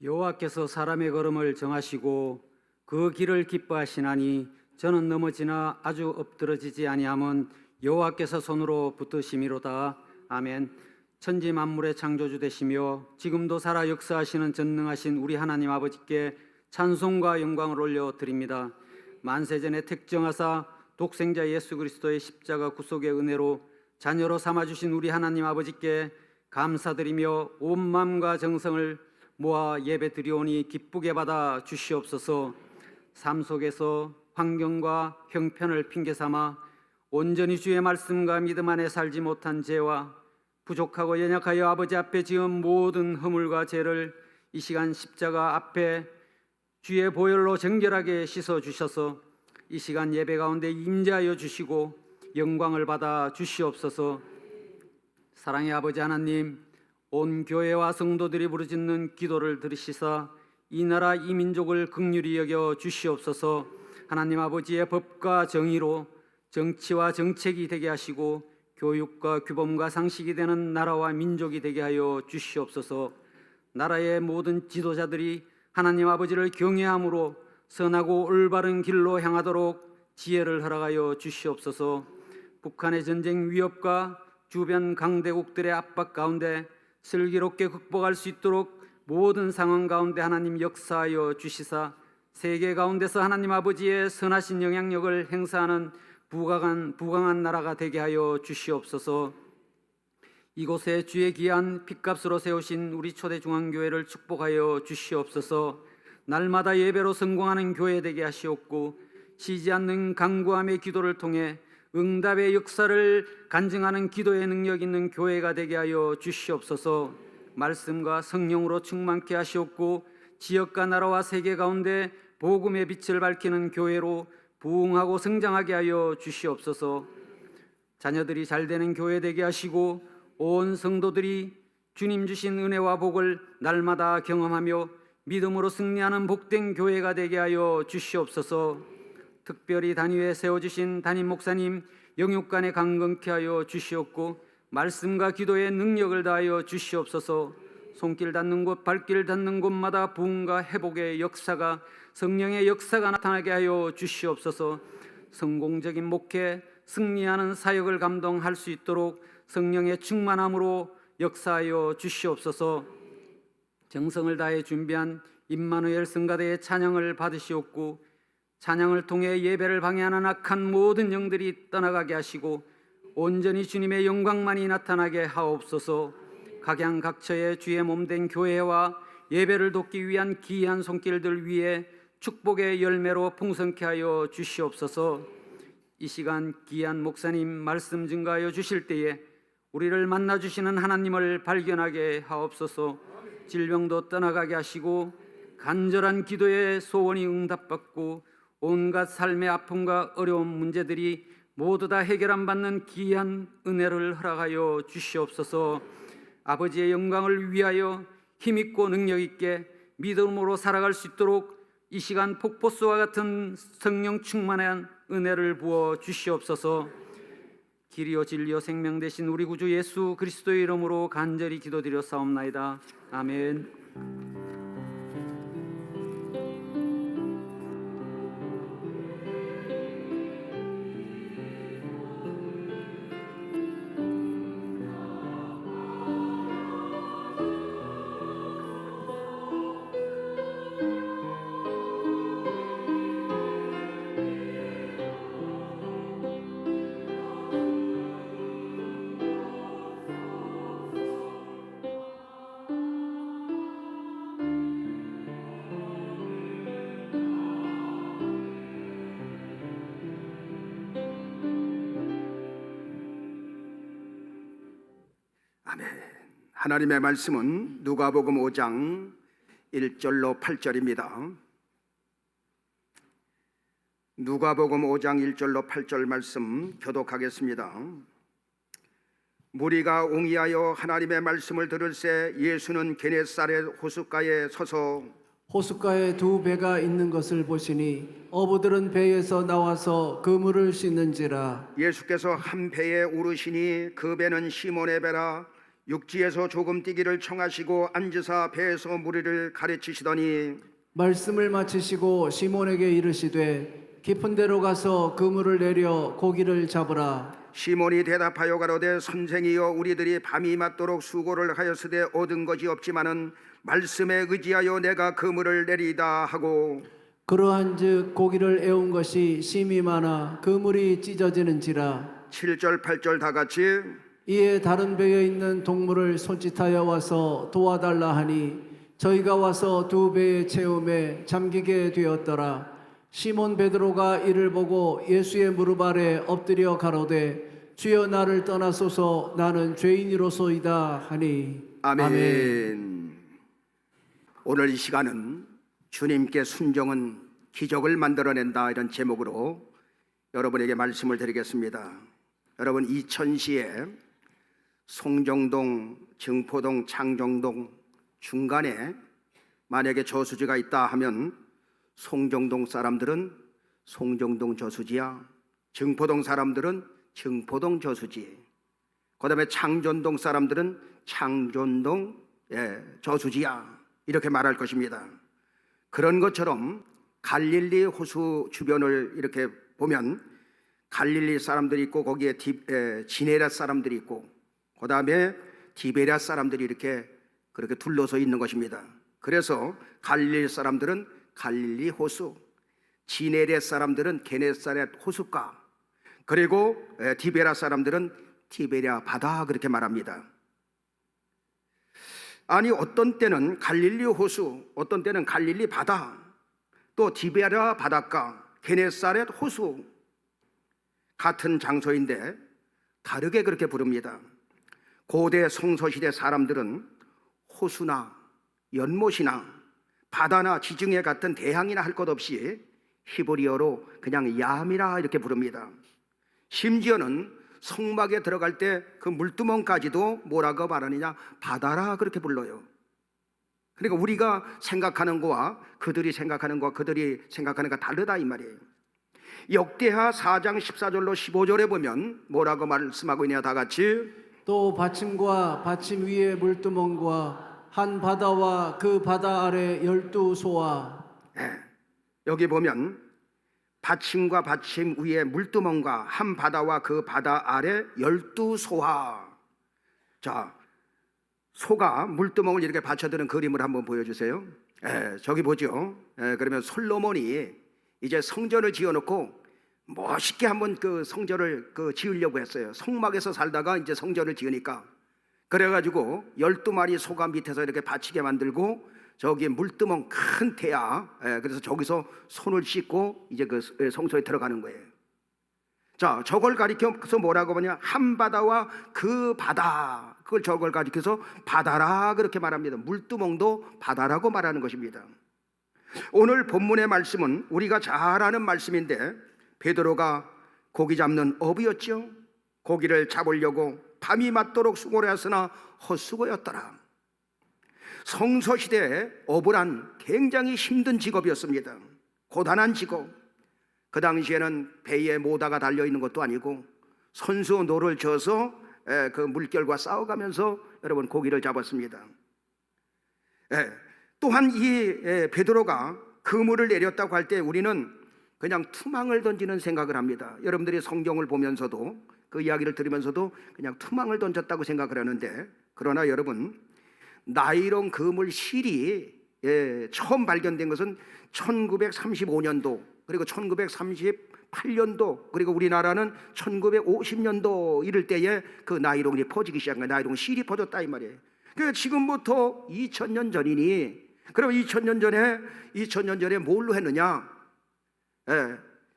여호와께서 사람의 걸음을 정하시고 그 길을 기뻐하시나니 저는 넘어지나 아주 엎드러지지 아니함은 여호와께서 손으로 붙드심이로다. 아멘. 천지 만물의 창조주 되시며 지금도 살아 역사하시는 전능하신 우리 하나님 아버지께 찬송과 영광을 올려드립니다. 만세전에 택정하사 독생자 예수 그리스도의 십자가 구속의 은혜로 자녀로 삼아주신 우리 하나님 아버지께 감사드리며 온 마음과 정성을 모아 예배 드리오니 기쁘게 받아 주시옵소서. 삶 속에서 환경과 형편을 핑계삼아 온전히 주의 말씀과 믿음 안에 살지 못한 죄와 부족하고 연약하여 아버지 앞에 지은 모든 허물과 죄를 이 시간 십자가 앞에 주의 보혈로 정결하게 씻어 주셔서 이 시간 예배 가운데 임재하여 주시고 영광을 받아 주시옵소서. 사랑의 아버지 하나님, 온 교회와 성도들이 부르짖는 기도를 들으시사 이 나라 이 민족을 긍휼히 여겨 주시옵소서. 하나님 아버지의 법과 정의로 정치와 정책이 되게 하시고 교육과 규범과 상식이 되는 나라와 민족이 되게 하여 주시옵소서. 나라의 모든 지도자들이 하나님 아버지를 경외함으로 선하고 올바른 길로 향하도록 지혜를 허락하여 주시옵소서. 북한의 전쟁 위협과 주변 강대국들의 압박 가운데 슬기롭게 극복할 수 있도록 모든 상황 가운데 하나님 역사하여 주시사 세계 가운데서 하나님 아버지의 선하신 영향력을 행사하는 부강한 나라가 되게 하여 주시옵소서. 이곳에 주의 귀한 핏값으로 세우신 우리 초대중앙교회를 축복하여 주시옵소서. 날마다 예배로 성공하는 교회 되게 하시옵고 쉬지 않는 간구함의 기도를 통해 응답의 역사를 간증하는 기도의 능력 있는 교회가 되게 하여 주시옵소서. 말씀과 성령으로 충만케 하시옵고 지역과 나라와 세계 가운데 복음의 빛을 밝히는 교회로 부흥하고 성장하게 하여 주시옵소서. 자녀들이 잘되는 교회 되게 하시고 온 성도들이 주님 주신 은혜와 복을 날마다 경험하며 믿음으로 승리하는 복된 교회가 되게 하여 주시옵소서. 특별히 단위에 세워주신 담임 목사님 영육간에 강건케 하여 주시옵고 말씀과 기도의 능력을 다하여 주시옵소서. 손길 닿는 곳 발길 닿는 곳마다 부흥과 회복의 역사가 성령의 역사가 나타나게 하여 주시옵소서. 성공적인 목회 승리하는 사역을 감동할 수 있도록 성령의 충만함으로 역사하여 주시옵소서. 정성을 다해 준비한 임마누엘 성가대의 찬양을 받으시옵고 찬양을 통해 예배를 방해하는 악한 모든 영들이 떠나가게 하시고 온전히 주님의 영광만이 나타나게 하옵소서. 각양각처의 주의 몸된 교회와 예배를 돕기 위한 귀한 손길들 위에 축복의 열매로 풍성케 하여 주시옵소서. 이 시간 귀한 목사님 말씀 증가하여 주실 때에 우리를 만나주시는 하나님을 발견하게 하옵소서. 질병도 떠나가게 하시고 간절한 기도의 소원이 응답받고 온갖 삶의 아픔과 어려운 문제들이 모두 다 해결 안 받는 귀한 은혜를 허락하여 주시옵소서. 아버지의 영광을 위하여 힘있고 능력있게 믿음으로 살아갈 수 있도록 이 시간 폭포수와 같은 성령 충만한 은혜를 부어 주시옵소서. 길이요 진리요 생명 되신 우리 구주 예수 그리스도의 이름으로 간절히 기도드려 싸움나이다. 아멘. 아멘. 하나님의 말씀은 누가복음 5장 1절로 8절입니다. 누가복음 5장 1절로 8절 말씀 교독하겠습니다. 무리가 옹이하여 하나님의 말씀을 들을새 예수는 게네사렛 호숫가에 서서 호숫가에 두 배가 있는 것을 보시니 어부들은 배에서 나와서 그물을 씻는지라. 예수께서 한 배에 오르시니 그 배는 시몬의 배라 육지에서 조금 뛰기를 청하시고 앉으사 배에서 무리를 가르치시더니 말씀을 마치시고 시몬에게 이르시되 깊은 데로 가서 그물을 내려 고기를 잡으라. 시몬이 대답하여 가로되 선생이여 우리들이 밤이 맞도록 수고를 하였으되 얻은 것이 없지만은 말씀에 의지하여 내가 그물을 내리다 하고 그러한즉 고기를 애운 것이 심이 많아 그물이 찢어지는지라. 7절 8절 다 같이 이에 다른 배에 있는 동물을 손짓하여 와서 도와달라 하니 저희가 와서 두 배의 채움에 잠기게 되었더라. 시몬 베드로가 이를 보고 예수의 무릎 아래 엎드려 가로되 주여 나를 떠나소서 나는 죄인이로소이다 하니. 아멘. 오늘 이 시간은 주님께 순종은 기적을 만들어낸다 이런 제목으로 여러분에게 말씀을 드리겠습니다. 여러분 이천시에 송정동, 증포동, 창정동 중간에 만약에 저수지가 있다 하면 송정동 사람들은 송정동 저수지야, 증포동 사람들은 증포동 저수지, 그 다음에 창전동 사람들은 창전동 저수지야 이렇게 말할 것입니다. 그런 것처럼 갈릴리 호수 주변을 이렇게 보면 갈릴리 사람들이 있고 거기에 지네라 사람들이 있고 그 다음에 디베랴 사람들이 이렇게 그렇게 둘러서 있는 것입니다. 그래서 갈릴리 사람들은 갈릴리 호수, 지네레 사람들은 게네사렛 호숫가, 그리고 디베랴 사람들은 티베랴 바다 그렇게 말합니다. 아니 어떤 때는 갈릴리 호수, 어떤 때는 갈릴리 바다, 또 디베랴 바닷가, 게네사렛 호수 같은 장소인데 다르게 그렇게 부릅니다. 고대 성서시대 사람들은 호수나 연못이나 바다나 지중해 같은 대항이나 할 것 없이 히브리어로 그냥 얌이라 이렇게 부릅니다. 심지어는 성막에 들어갈 때 그 물두멍까지도 뭐라고 말하느냐, 바다라 그렇게 불러요. 그러니까 우리가 생각하는 거와 그들이 생각하는 거와 그들이 생각하는 거가 다르다 이 말이에요. 역대하 4장 14절로 15절에 보면 뭐라고 말씀하고 있냐, 다 같이 또 받침과 받침 위에 물두멍과 한 바다와 그 바다 아래 12소와. 여기 보면 받침과 받침 위에 물두멍과 한 바다와 그 바다 아래 12소와. 자, 소가 물두멍을 이렇게 받쳐드는 그림을 한번 보여주세요. 저기 보죠. 그러면 솔로몬이 이제 성전을 지어놓고 멋있게 한번 그 성전을 지으려고 했어요. 성막에서 살다가 이제 성전을 지으니까 그래가지고 12마리 소가 밑에서 이렇게 받치게 만들고 저기 물두멍 큰 태야, 그래서 저기서 손을 씻고 이제 그 성소에 들어가는 거예요. 자, 저걸 가리켜서 뭐라고 하냐, 한 바다와 그 바다, 저걸 가리켜서 바다라 그렇게 말합니다. 물두멍도 바다라고 말하는 것입니다. 오늘 본문의 말씀은 우리가 잘 아는 말씀인데 베드로가 고기 잡는 어부였죠. 고기를 잡으려고 밤이 맞도록 수고를 했으나 헛수고였더라. 성서시대에 어부란 굉장히 힘든 직업이었습니다. 고단한 직업. 그 당시에는 배에 모다가 달려있는 것도 아니고 선수 노를 져서 그 물결과 싸워가면서 여러분 고기를 잡았습니다. 또한 이 베드로가 그물을 내렸다고 할 때 우리는 그냥 투망을 던지는 생각을 합니다. 여러분들이 성경을 보면서도 그 이야기를 들으면서도 그냥 투망을 던졌다고 생각을 하는데, 그러나 여러분 나일론 그물 실이 처음 발견된 것은 1935년도 그리고 1938년도 그리고 우리나라는 1950년도 이럴 때에 그 나일론이 퍼지기 시작한 거예요. 나일론 실이 퍼졌다 이 말이에요. 그러니까 지금부터 2000년 전이니 그럼 2000년 전에 뭘로 했느냐?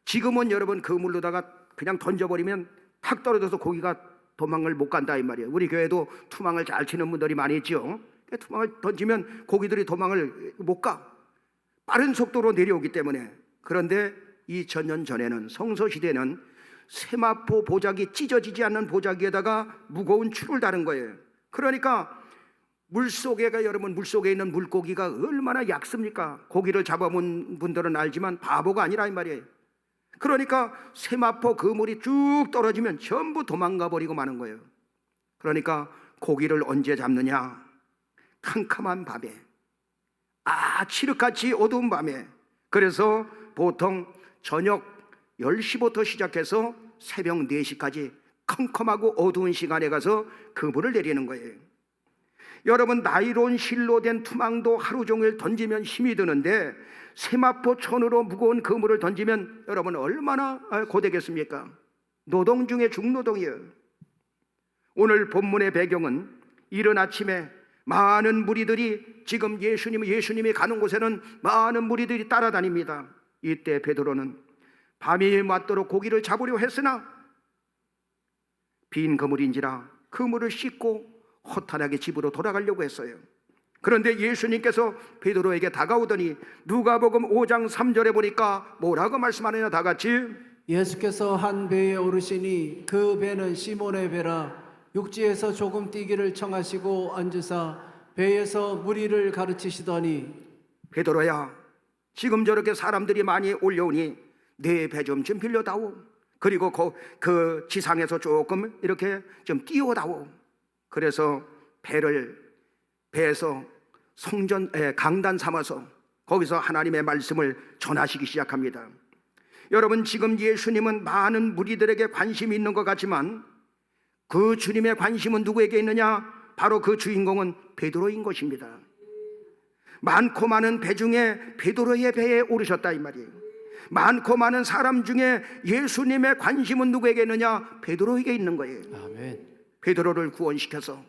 지금은 여러분 그물로다가 그냥 던져버리면 탁 떨어져서 고기가 도망을 못 간다 이 말이에요. 우리 교회도 투망을 잘 치는 분들이 많이 있죠. 투망을 던지면 고기들이 도망을 못 가. 빠른 속도로 내려오기 때문에. 그런데 2000년 전에는, 성서시대는 세마포 보자기, 찢어지지 않는 보자기에다가 무거운 줄을 다는 거예요. 그러니까 물속에가 여러분 물속에 있는 물고기가 얼마나 얕습니까? 고기를 잡아본 분들은 알지만 바보가 아니라 이 말이에요. 그러니까 세마포 그물이 쭉 떨어지면 전부 도망가 버리고 마는 거예요. 그러니까 고기를 언제 잡느냐? 캄캄한 밤에, 칠흑같이 어두운 밤에. 그래서 보통 저녁 10시부터 시작해서 새벽 4시까지 컴컴하고 어두운 시간에 가서 그물을 내리는 거예요. 여러분, 나이론 실로 된 투망도 하루 종일 던지면 힘이 드는데 세마포 천으로 무거운 그물을 던지면 여러분 얼마나 고되겠습니까? 노동 중에 중노동이에요. 오늘 본문의 배경은 이른 아침에 많은 무리들이, 지금 예수님이 가는 곳에는 많은 무리들이 따라다닙니다. 이때 베드로는 밤이 맞도록 고기를 잡으려 했으나 빈 그물인지라 그물을 씻고 허탄하게 집으로 돌아가려고 했어요. 그런데 예수님께서 베드로에게 다가오더니 누가복음 5장 3절에 보니까 뭐라고 말씀하느냐? 다 같이. 예수께서 한 배에 오르시니 그 배는 시몬의 배라. 육지에서 조금 뛰기를 청하시고 앉으사 배에서 무리를 가르치시더니, 베드로야, 지금 저렇게 사람들이 많이 올려오니 내 배 좀 빌려다오. 그리고 그 지상에서 조금 이렇게 좀 띄워다오. 그래서 배에서 강단 삼아서 거기서 하나님의 말씀을 전하시기 시작합니다. 여러분, 지금 예수님은 많은 무리들에게 관심이 있는 것 같지만 그 주님의 관심은 누구에게 있느냐? 바로 그 주인공은 베드로인 것입니다. 많고 많은 배 중에 베드로의 배에 오르셨다 이 말이에요. 많고 많은 사람 중에 예수님의 관심은 누구에게 있느냐? 베드로에게 있는 거예요. 아멘. 베드로를 구원시켜서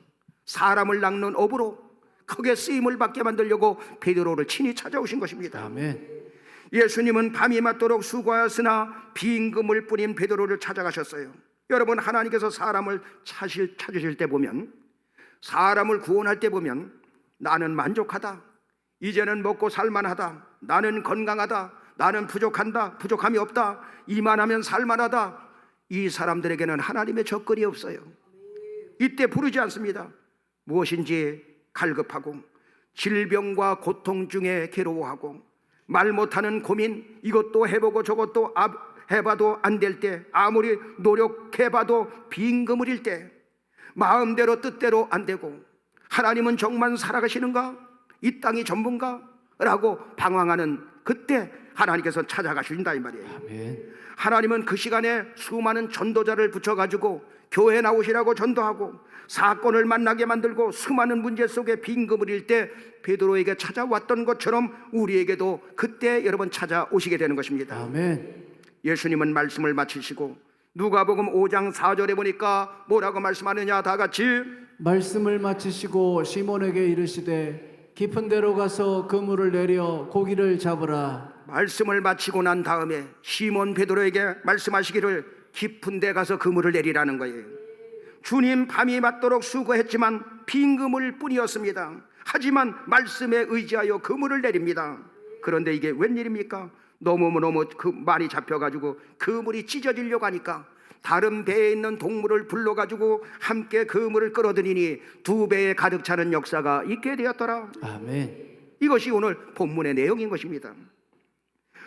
사람을 낚는 업으로 크게 쓰임을 받게 만들려고 베드로를 친히 찾아오신 것입니다. 아멘. 예수님은 밤이 맞도록 수고하였으나 빈 그물 뿐인 베드로를 찾아가셨어요. 여러분, 하나님께서 사람을 찾으실 때 보면, 사람을 구원할 때 보면 나는 만족하다, 이제는 먹고 살만하다, 나는 건강하다, 나는 부족함이 없다, 이만하면 살만하다, 이 사람들에게는 하나님의 접근이 없어요. 이때 부르지 않습니다. 무엇인지 갈급하고 질병과 고통 중에 괴로워하고 말 못하는 고민, 이것도 해보고 저것도 해봐도 안 될 때, 아무리 노력해봐도 빈 그물일 때, 마음대로 뜻대로 안 되고 하나님은 정말 살아가시는가? 이 땅이 전부인가? 라고 방황하는 그때 하나님께서 찾아가신다 이 말이에요. 아멘. 하나님은 그 시간에 수많은 전도자를 붙여가지고 교회 나오시라고 전도하고 사건을 만나게 만들고 수많은 문제 속에 빈 그물일 때 베드로에게 찾아왔던 것처럼 우리에게도 그때 여러분 찾아오시게 되는 것입니다. 아멘. 예수님은 말씀을 마치시고 누가복음 5장 4절에 보니까 뭐라고 말씀하느냐? 다 같이. 말씀을 마치시고 시몬에게 이르시되 깊은 데로 가서 그물을 내려 고기를 잡으라. 말씀을 마치고 난 다음에 시몬 베드로에게 말씀하시기를 깊은 데 가서 그물을 내리라는 거예요. 주님, 밤이 맞도록 수고했지만 빈 그물 뿐이었습니다. 하지만 말씀에 의지하여 그물을 내립니다. 그런데 이게 웬일입니까? 너무 많이 잡혀가지고 그물이 찢어지려고 하니까 다른 배에 있는 동물을 불러가지고 함께 그물을 끌어들이니 두 배에 가득 차는 역사가 있게 되었더라. 아멘. 이것이 오늘 본문의 내용인 것입니다.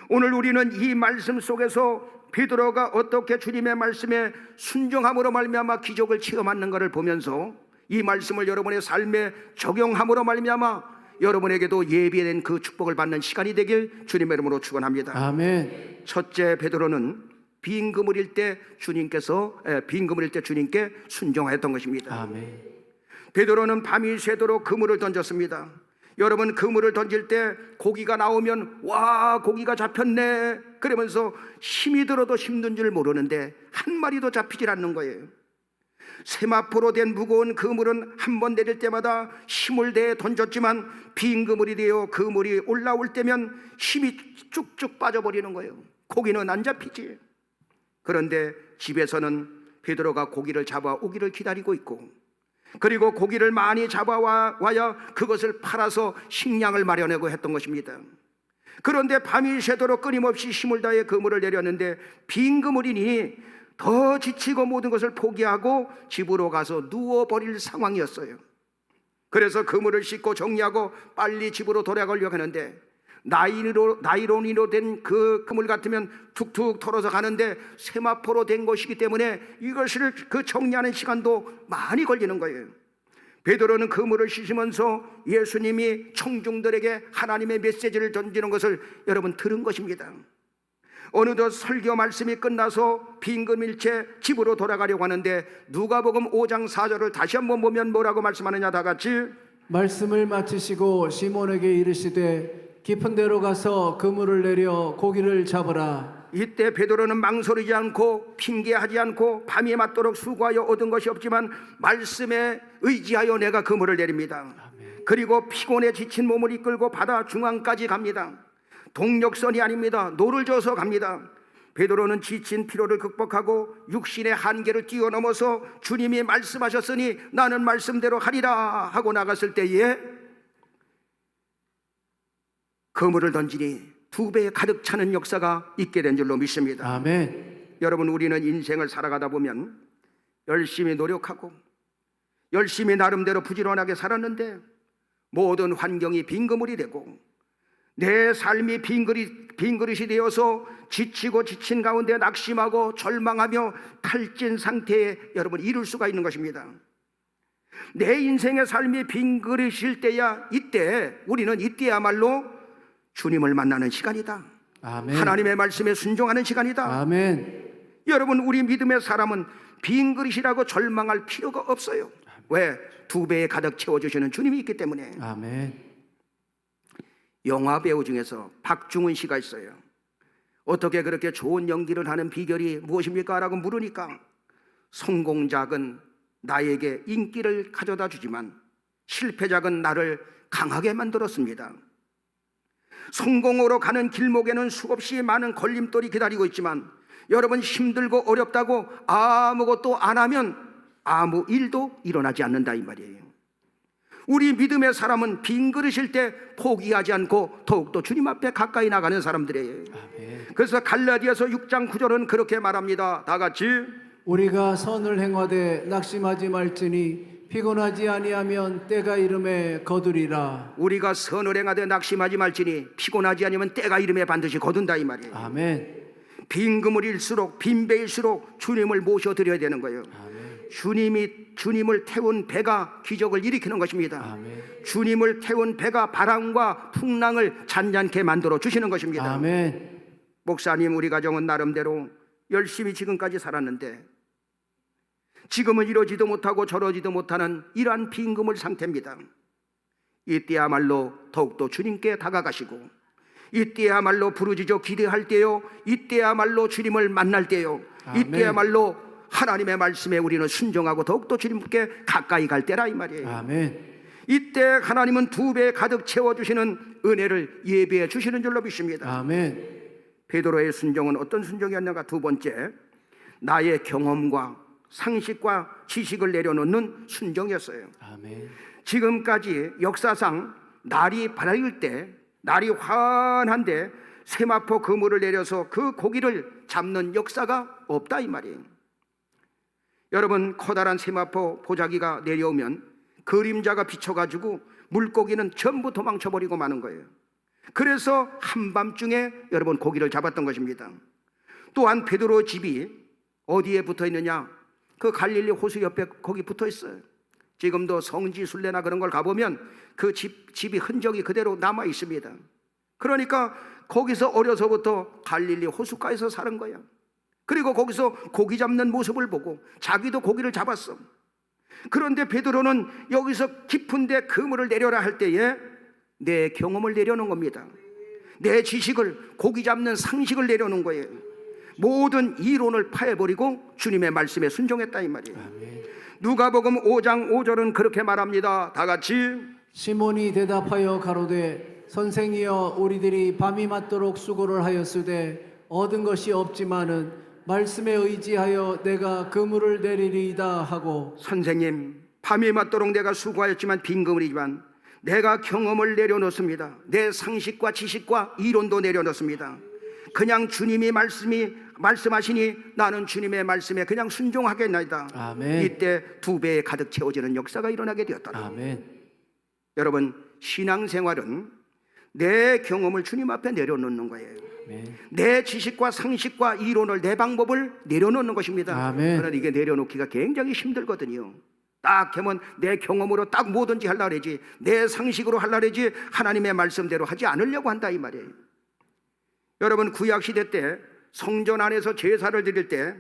오늘 우리는 이 말씀 속에서 베드로가 어떻게 주님의 말씀에 순종함으로 말미암아 기적을 체험하는 것을 보면서 이 말씀을 여러분의 삶에 적용함으로 말미암아 여러분에게도 예비된 그 축복을 받는 시간이 되길 주님의 이름으로 축원합니다. 아멘. 첫째, 베드로는 빈 그물일 때 주님께 순종하였던 것입니다. 아멘. 베드로는 밤이 새도록 그물을 던졌습니다. 여러분, 그물을 던질 때 고기가 나오면 와, 고기가 잡혔네 그러면서 힘이 들어도 힘든 줄 모르는데 한 마리도 잡히질 않는 거예요. 세마포로 된 무거운 그물은 한 번 내릴 때마다 힘을 대해 던졌지만 빈 그물이 되어 그물이 올라올 때면 힘이 쭉쭉 빠져버리는 거예요. 고기는 안 잡히지. 그런데 집에서는 베드로가 고기를 잡아오기를 기다리고 있고, 그리고 고기를 많이 잡아와야 그것을 팔아서 식량을 마련하고 했던 것입니다. 그런데 밤이 새도록 끊임없이 힘을 다해 그물을 내렸는데 빈 그물이니 더 지치고 모든 것을 포기하고 집으로 가서 누워버릴 상황이었어요. 그래서 그물을 씻고 정리하고 빨리 집으로 돌아가려고 하는데 나이론으로 된 그 그물 같으면 툭툭 털어서 가는데 세마포로 된 것이기 때문에 이것을 그 정리하는 시간도 많이 걸리는 거예요. 베드로는 그물을 씻으면서 예수님이 청중들에게 하나님의 메시지를 던지는 것을 여러분 들은 것입니다. 어느덧 설교 말씀이 끝나서 빈금일체 집으로 돌아가려고 하는데 누가복음 5장 4절을 다시 한번 보면 뭐라고 말씀하느냐, 다 같이. 말씀을 마치시고 시몬에게 이르시되 깊은 데로 가서 그물을 내려 고기를 잡으라. 이때 베드로는 망설이지 않고 핑계하지 않고 밤이 맞도록 수고하여 얻은 것이 없지만 말씀에 의지하여 내가 그물을 내립니다. 그리고 피곤에 지친 몸을 이끌고 바다 중앙까지 갑니다. 동력선이 아닙니다. 노를 져서 갑니다. 베드로는 지친 피로를 극복하고 육신의 한계를 뛰어넘어서 주님이 말씀하셨으니 나는 말씀대로 하리라 하고 나갔을 때에 그물을 던지니 2배 가득 차는 역사가 있게 된 줄로 믿습니다. 아멘. 여러분, 우리는 인생을 살아가다 보면 열심히 노력하고 열심히 나름대로 부지런하게 살았는데 모든 환경이 빈 그물이 되고 내 삶이 빈 그릇이 되어서 지치고 지친 가운데 낙심하고 절망하며 탈진 상태에 여러분 이룰 수가 있는 것입니다. 내 인생의 삶이 빈 그릇일 때야 우리는 이때야말로 주님을 만나는 시간이다. 아멘. 하나님의 말씀에 순종하는 시간이다. 아멘. 여러분, 우리 믿음의 사람은 빈 그릇이라고 절망할 필요가 없어요. 왜? 2배에 가득 채워주시는 주님이 있기 때문에. 아멘. 영화 배우 중에서 박중훈 씨가 있어요. 어떻게 그렇게 좋은 연기를 하는 비결이 무엇입니까? 라고 물으니까 성공작은 나에게 인기를 가져다 주지만 실패작은 나를 강하게 만들었습니다. 성공으로 가는 길목에는 수없이 많은 걸림돌이 기다리고 있지만 여러분, 힘들고 어렵다고 아무것도 안 하면 아무 일도 일어나지 않는다 이 말이에요. 우리 믿음의 사람은 빈 그릇일 때 포기하지 않고 더욱더 주님 앞에 가까이 나가는 사람들이에요. 아멘. 그래서 갈라디아서 6장 9절은 그렇게 말합니다. 다 같이. 우리가 선을 행하되 낙심하지 말지니 피곤하지 아니하면 때가 이름에 거두리라. 우리가 선을 행하되 낙심하지 말지니 피곤하지 않으면 때가 이름에 반드시 거둔다 이 말이에요. 아멘. 빈 그물일수록 빈 배일수록 주님을 모셔드려야 되는 거예요. 아멘. 주님을 태운 배가 기적을 일으키는 것입니다. 아멘. 주님을 태운 배가 바람과 풍랑을 잔잔케 만들어 주시는 것입니다. 아멘. 목사님, 우리 가정은 나름대로 열심히 지금까지 살았는데 지금은 이러지도 못하고 저러지도 못하는 이러한 빈 그물 상태입니다. 이때야말로 더욱더 주님께 다가가시고 이때야말로 부르짖어 기대할 때요, 이때야말로 주님을 만날 때요, 아멘. 이때야말로 하나님의 말씀에 우리는 순종하고 더욱더 주님께 가까이 갈 때라 이 말이에요. 아멘. 이때 하나님은 2배 가득 채워주시는 은혜를 예비해 주시는 줄로 믿습니다. 아멘. 베드로의 순종은 어떤 순종이었는가? 2번째, 나의 경험과 상식과 지식을 내려놓는 순종이었어요. 아멘. 지금까지 역사상 날이 밝을 때, 날이 환한데 세마포 그물을 내려서 그 고기를 잡는 역사가 없다 이 말이에요. 여러분, 커다란 세마포 보자기가 내려오면 그림자가 비쳐가지고 물고기는 전부 도망쳐버리고 마는 거예요. 그래서 한밤중에 여러분 고기를 잡았던 것입니다. 또한 베드로 집이 어디에 붙어 있느냐? 그 갈릴리 호수 옆에 거기 붙어 있어요. 지금도 성지 순례나 그런 걸 가보면 그 집이 흔적이 그대로 남아 있습니다. 그러니까 거기서 어려서부터 갈릴리 호숫가에서 사는 거야. 그리고 거기서 고기 잡는 모습을 보고 자기도 고기를 잡았어. 그런데 베드로는 여기서 깊은데 그물을 내려라 할 때에 내 경험을 내려놓은 겁니다. 내 지식을, 고기 잡는 상식을 내려놓은 거예요. 모든 이론을 파해버리고 주님의 말씀에 순종했다 이 말이에요. 아멘. 누가복음 5장 5절은 그렇게 말합니다. 다 같이. 시몬이 대답하여 가로되 선생이여 우리들이 밤이 맞도록 수고를 하였으되 얻은 것이 없지만은 말씀에 의지하여 내가 그물을 내리리이다 하고. 선생님, 밤이 맞도록 내가 수고하였지만 빈 그물이지만 내가 경험을 내려놓습니다. 내 상식과 지식과 이론도 내려놓습니다. 그냥 주님이 말씀하시니 나는 주님의 말씀에 그냥 순종하겠나이다. 아멘. 이때 2배에 가득 채워지는 역사가 일어나게 되었다. 아멘. 여러분, 신앙생활은 내 경험을 주님 앞에 내려놓는 거예요. 아멘. 내 지식과 상식과 이론을, 내 방법을 내려놓는 것입니다. 아멘. 그러나 이게 내려놓기가 굉장히 힘들거든요. 딱 하면 내 경험으로 딱 뭐든지 하려고 그러지, 내 상식으로 하려고 그러지 하나님의 말씀대로 하지 않으려고 한다 이 말이에요. 여러분, 구약시대 때 성전 안에서 제사를 드릴 때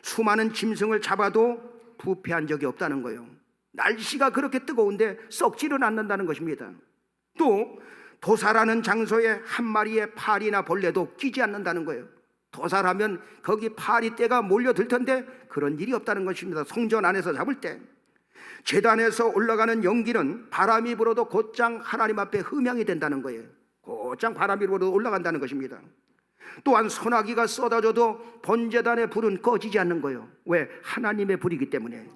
수많은 짐승을 잡아도 부패한 적이 없다는 거예요. 날씨가 그렇게 뜨거운데 썩지는 않는다는 것입니다. 또 도살하는 장소에 한 마리의 파리나 벌레도 끼지 않는다는 거예요. 도살하면 거기 파리떼가 몰려들 텐데 그런 일이 없다는 것입니다. 성전 안에서 잡을 때 제단에서 올라가는 연기는 바람이 불어도 곧장 하나님 앞에 흠양이 된다는 거예요. 곧장 바람이 불어도 올라간다는 것입니다. 또한 소나기가 쏟아져도 번제단의 불은 꺼지지 않는 거예요. 왜? 하나님의 불이기 때문에.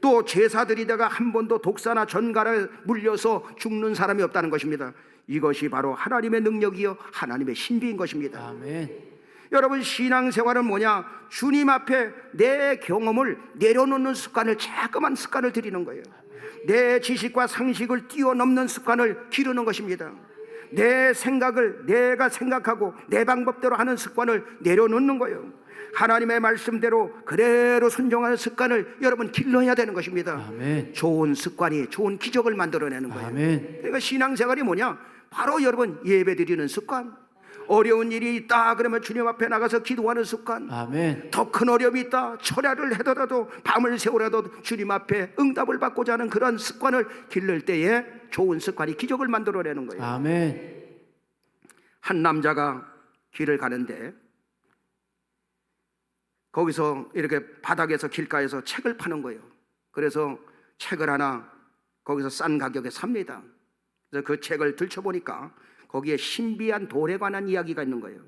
또 제사드리다가 한 번도 독사나 전갈에 물려서 죽는 사람이 없다는 것입니다. 이것이 바로 하나님의 능력이요 하나님의 신비인 것입니다. 아멘. 여러분, 신앙생활은 뭐냐? 주님 앞에 내 경험을 내려놓는 습관을, 자꾸만 습관을 들이는 거예요. 내 지식과 상식을 뛰어넘는 습관을 기르는 것입니다. 내 생각을 내가 생각하고 내 방법대로 하는 습관을 내려놓는 거예요. 하나님의 말씀대로 그대로 순종하는 습관을 여러분 길러야 되는 것입니다. 아멘. 좋은 습관이 좋은 기적을 만들어내는 거예요. 아멘. 그러니까 신앙생활이 뭐냐? 바로 여러분 예배드리는 습관, 어려운 일이 있다 그러면 주님 앞에 나가서 기도하는 습관, 아멘. 더 큰 어려움이 있다 철야를 해더라도 밤을 새우라도 주님 앞에 응답을 받고자 하는 그런 습관을 기를 때에 좋은 습관이 기적을 만들어내는 거예요. 아멘. 한 남자가 길을 가는데 거기서 이렇게 바닥에서 길가에서 책을 파는 거예요. 그래서 책을 하나 거기서 싼 가격에 삽니다. 그래서 그 책을 들춰보니까 거기에 신비한 돌에 관한 이야기가 있는 거예요.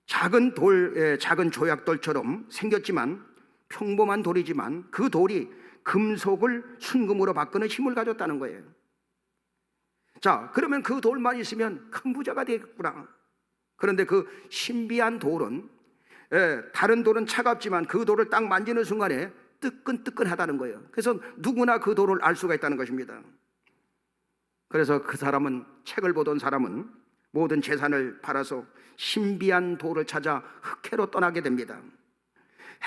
작은 돌, 작은 조약돌처럼 생겼지만 평범한 돌이지만 그 돌이 금속을 순금으로 바꾸는 힘을 가졌다는 거예요. 자, 그러면 그 돌만 있으면 큰 부자가 되겠구나. 그런데 그 신비한 돌은, 다른 돌은 차갑지만 그 돌을 딱 만지는 순간에 뜨끈뜨끈하다는 거예요. 그래서 누구나 그 돌을 알 수가 있다는 것입니다. 그래서 그 사람은, 책을 보던 사람은 모든 재산을 팔아서 신비한 돌을 찾아 흑해로 떠나게 됩니다.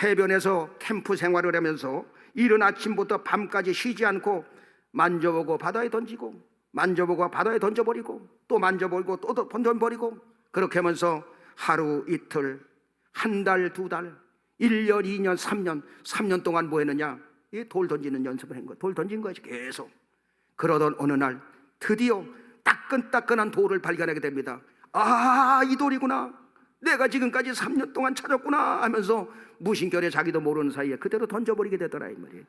해변에서 캠프 생활을 하면서 이른 아침부터 밤까지 쉬지 않고 만져보고 바다에 던지고, 만져보고 바다에 던져버리고, 또 만져보고 또 던져버리고, 그렇게 하면서 하루 이틀, 한 달, 두 달, 1년, 2년, 3년 동안 뭐 했느냐? 이 돌 던지는 연습을 한 거예요. 돌 던진 거지 계속. 그러던 어느 날 드디어 따끈따끈한 돌을 발견하게 됩니다. 아, 이 돌이구나. 내가 지금까지 3년 동안 찾았구나 하면서 무심결에 자기도 모르는 사이에 그대로 던져버리게 되더라 이 말이에요.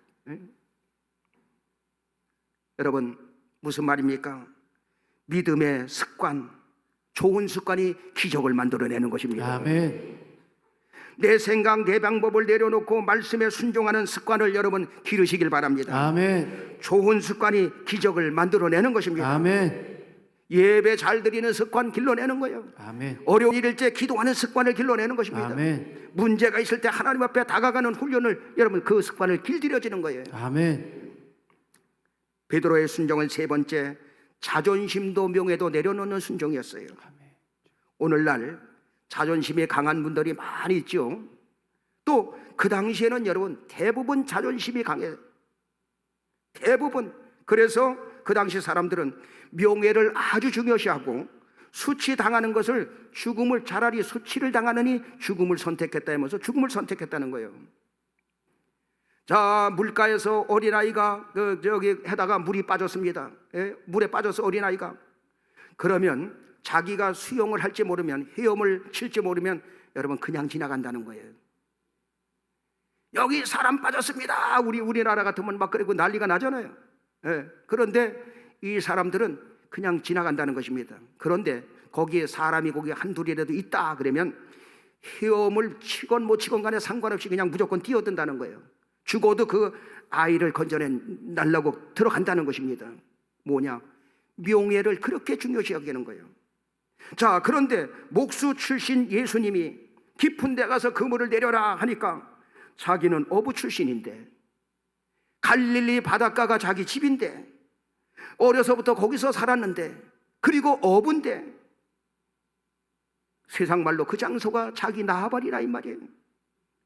여러분, 무슨 말입니까? 믿음의 습관, 좋은 습관이 기적을 만들어내는 것입니다. 아멘. 내 생각, 내 방법을 내려놓고 말씀에 순종하는 습관을 여러분 기르시길 바랍니다. 아멘. 좋은 습관이 기적을 만들어내는 것입니다. 아멘. 예배 잘 드리는 습관 길러내는 거예요. 아멘. 어려운 일일 때 기도하는 습관을 길러내는 것입니다. 아멘. 문제가 있을 때 하나님 앞에 다가가는 훈련을, 여러분 그 습관을 길들여지는 거예요. 아멘. 베드로의 순종은 세 번째, 자존심도 명예도 내려놓는 순종이었어요. 오늘날 자존심이 강한 분들이 많이 있죠. 또 그 당시에는 여러분 대부분 자존심이 강해요. 대부분. 그래서 그 당시 사람들은 명예를 아주 중요시하고 수치 당하는 것을, 죽음을, 차라리 수치를 당하느니 죽음을 선택했다 하면서 죽음을 선택했다는 거예요. 자, 물가에서 어린아이가 저기 해다가 물이 빠졌습니다. 물에 빠져서 어린아이가, 그러면 자기가 수영을 할지 모르면, 헤엄을 칠지 모르면 여러분 그냥 지나간다는 거예요. 여기 사람 빠졌습니다. 우리나라 같으면 막 그리고 난리가 나잖아요. 그런데 이 사람들은 그냥 지나간다는 것입니다. 그런데 거기에 사람이 거기 한둘이라도 있다 그러면 헤엄을 치건 못 치건 간에 상관없이 그냥 무조건 뛰어든다는 거예요. 죽어도 그 아이를 건져내 날라고 들어간다는 것입니다. 뭐냐? 명예를 그렇게 중요시 여기는 거예요. 자, 그런데 목수 출신 예수님이 깊은 데 가서 그물을 내려라 하니까 자기는 어부 출신인데, 갈릴리 바닷가가 자기 집인데, 어려서부터 거기서 살았는데, 그리고 어부인데, 세상 말로 그 장소가 자기 나발이라 이 말이에요.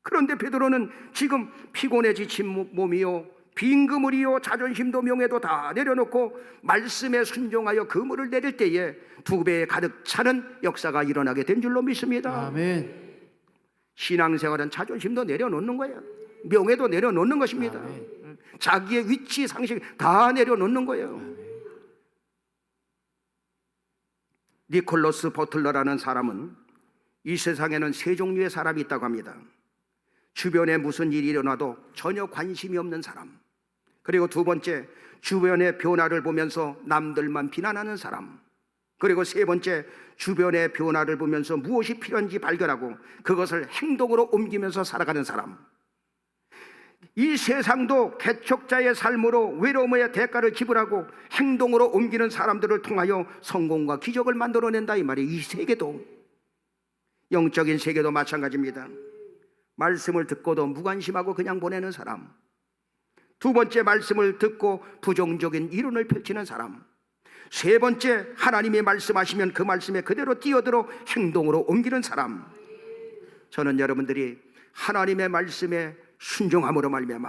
그런데 베드로는 지금 피곤해 지친 몸이요, 빈 그물이요, 자존심도 명예도 다 내려놓고 말씀에 순종하여 그물을 내릴 때에 2배에 가득 차는 역사가 일어나게 된 줄로 믿습니다. 아멘. 신앙생활은 자존심도 내려놓는 거예요. 명예도 내려놓는 것입니다. 아멘. 자기의 위치, 상식 다 내려놓는 거예요. 니콜러스 버틀러라는 사람은 이 세상에는 3종류의 사람이 있다고 합니다. 주변에 무슨 일이 일어나도 전혀 관심이 없는 사람, 그리고 2번째, 주변의 변화를 보면서 남들만 비난하는 사람, 그리고 3번째, 주변의 변화를 보면서 무엇이 필요한지 발견하고 그것을 행동으로 옮기면서 살아가는 사람. 이 세상도 개척자의 삶으로 외로움의 대가를 지불하고 행동으로 옮기는 사람들을 통하여 성공과 기적을 만들어낸다 이 말이에요. 이 세계도, 영적인 세계도 마찬가지입니다. 말씀을 듣고도 무관심하고 그냥 보내는 사람, 2번째, 말씀을 듣고 부정적인 이론을 펼치는 사람, 3번째, 하나님의 말씀하시면 그 말씀에 그대로 뛰어들어 행동으로 옮기는 사람. 저는 여러분들이 하나님의 말씀에 순종함으로 말미암아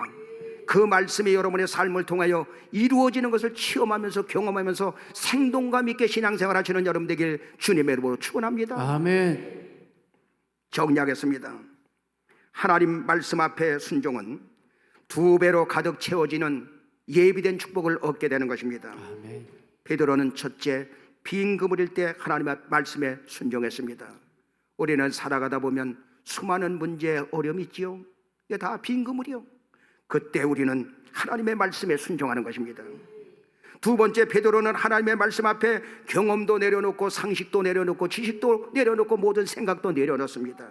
그 말씀이 여러분의 삶을 통하여 이루어지는 것을 체험하면서 경험하면서 생동감 있게 신앙생활 하시는 여러분 되길 주님의 이름으로 축원합니다. 아멘. 정리하겠습니다. 하나님 말씀 앞에 순종은 2배로 가득 채워지는 예비된 축복을 얻게 되는 것입니다. 아멘. 베드로는 첫째, 빈 그물일 때 하나님의 말씀에 순종했습니다. 우리는 살아가다 보면 수많은 문제, 어려움이 있지요. 이게 다 빈 그물이요. 그때 우리는 하나님의 말씀에 순종하는 것입니다. 2번째, 베드로는 하나님의 말씀 앞에 경험도 내려놓고 상식도 내려놓고 지식도 내려놓고 모든 생각도 내려놓습니다.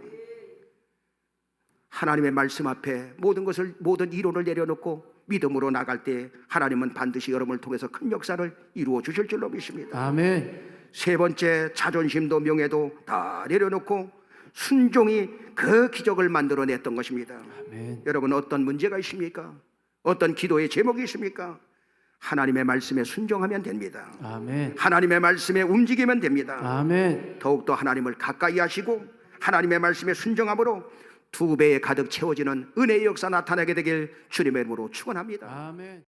하나님의 말씀 앞에 모든 이론을 내려놓고 믿음으로 나갈 때 하나님은 반드시 여러분을 통해서 큰 역사를 이루어 주실 줄로 믿습니다. 아멘. 3번째, 자존심도 명예도 다 내려놓고 순종이 그 기적을 만들어냈던 것입니다. 아멘. 여러분, 어떤 문제가 있습니까? 어떤 기도의 제목이 있습니까? 하나님의 말씀에 순종하면 됩니다. 아멘. 하나님의 말씀에 움직이면 됩니다. 아멘. 더욱더 하나님을 가까이 하시고 하나님의 말씀에 순종함으로 2배에 가득 채워지는 은혜의 역사 나타나게 되길 주님의 이름으로 축원합니다. 아멘.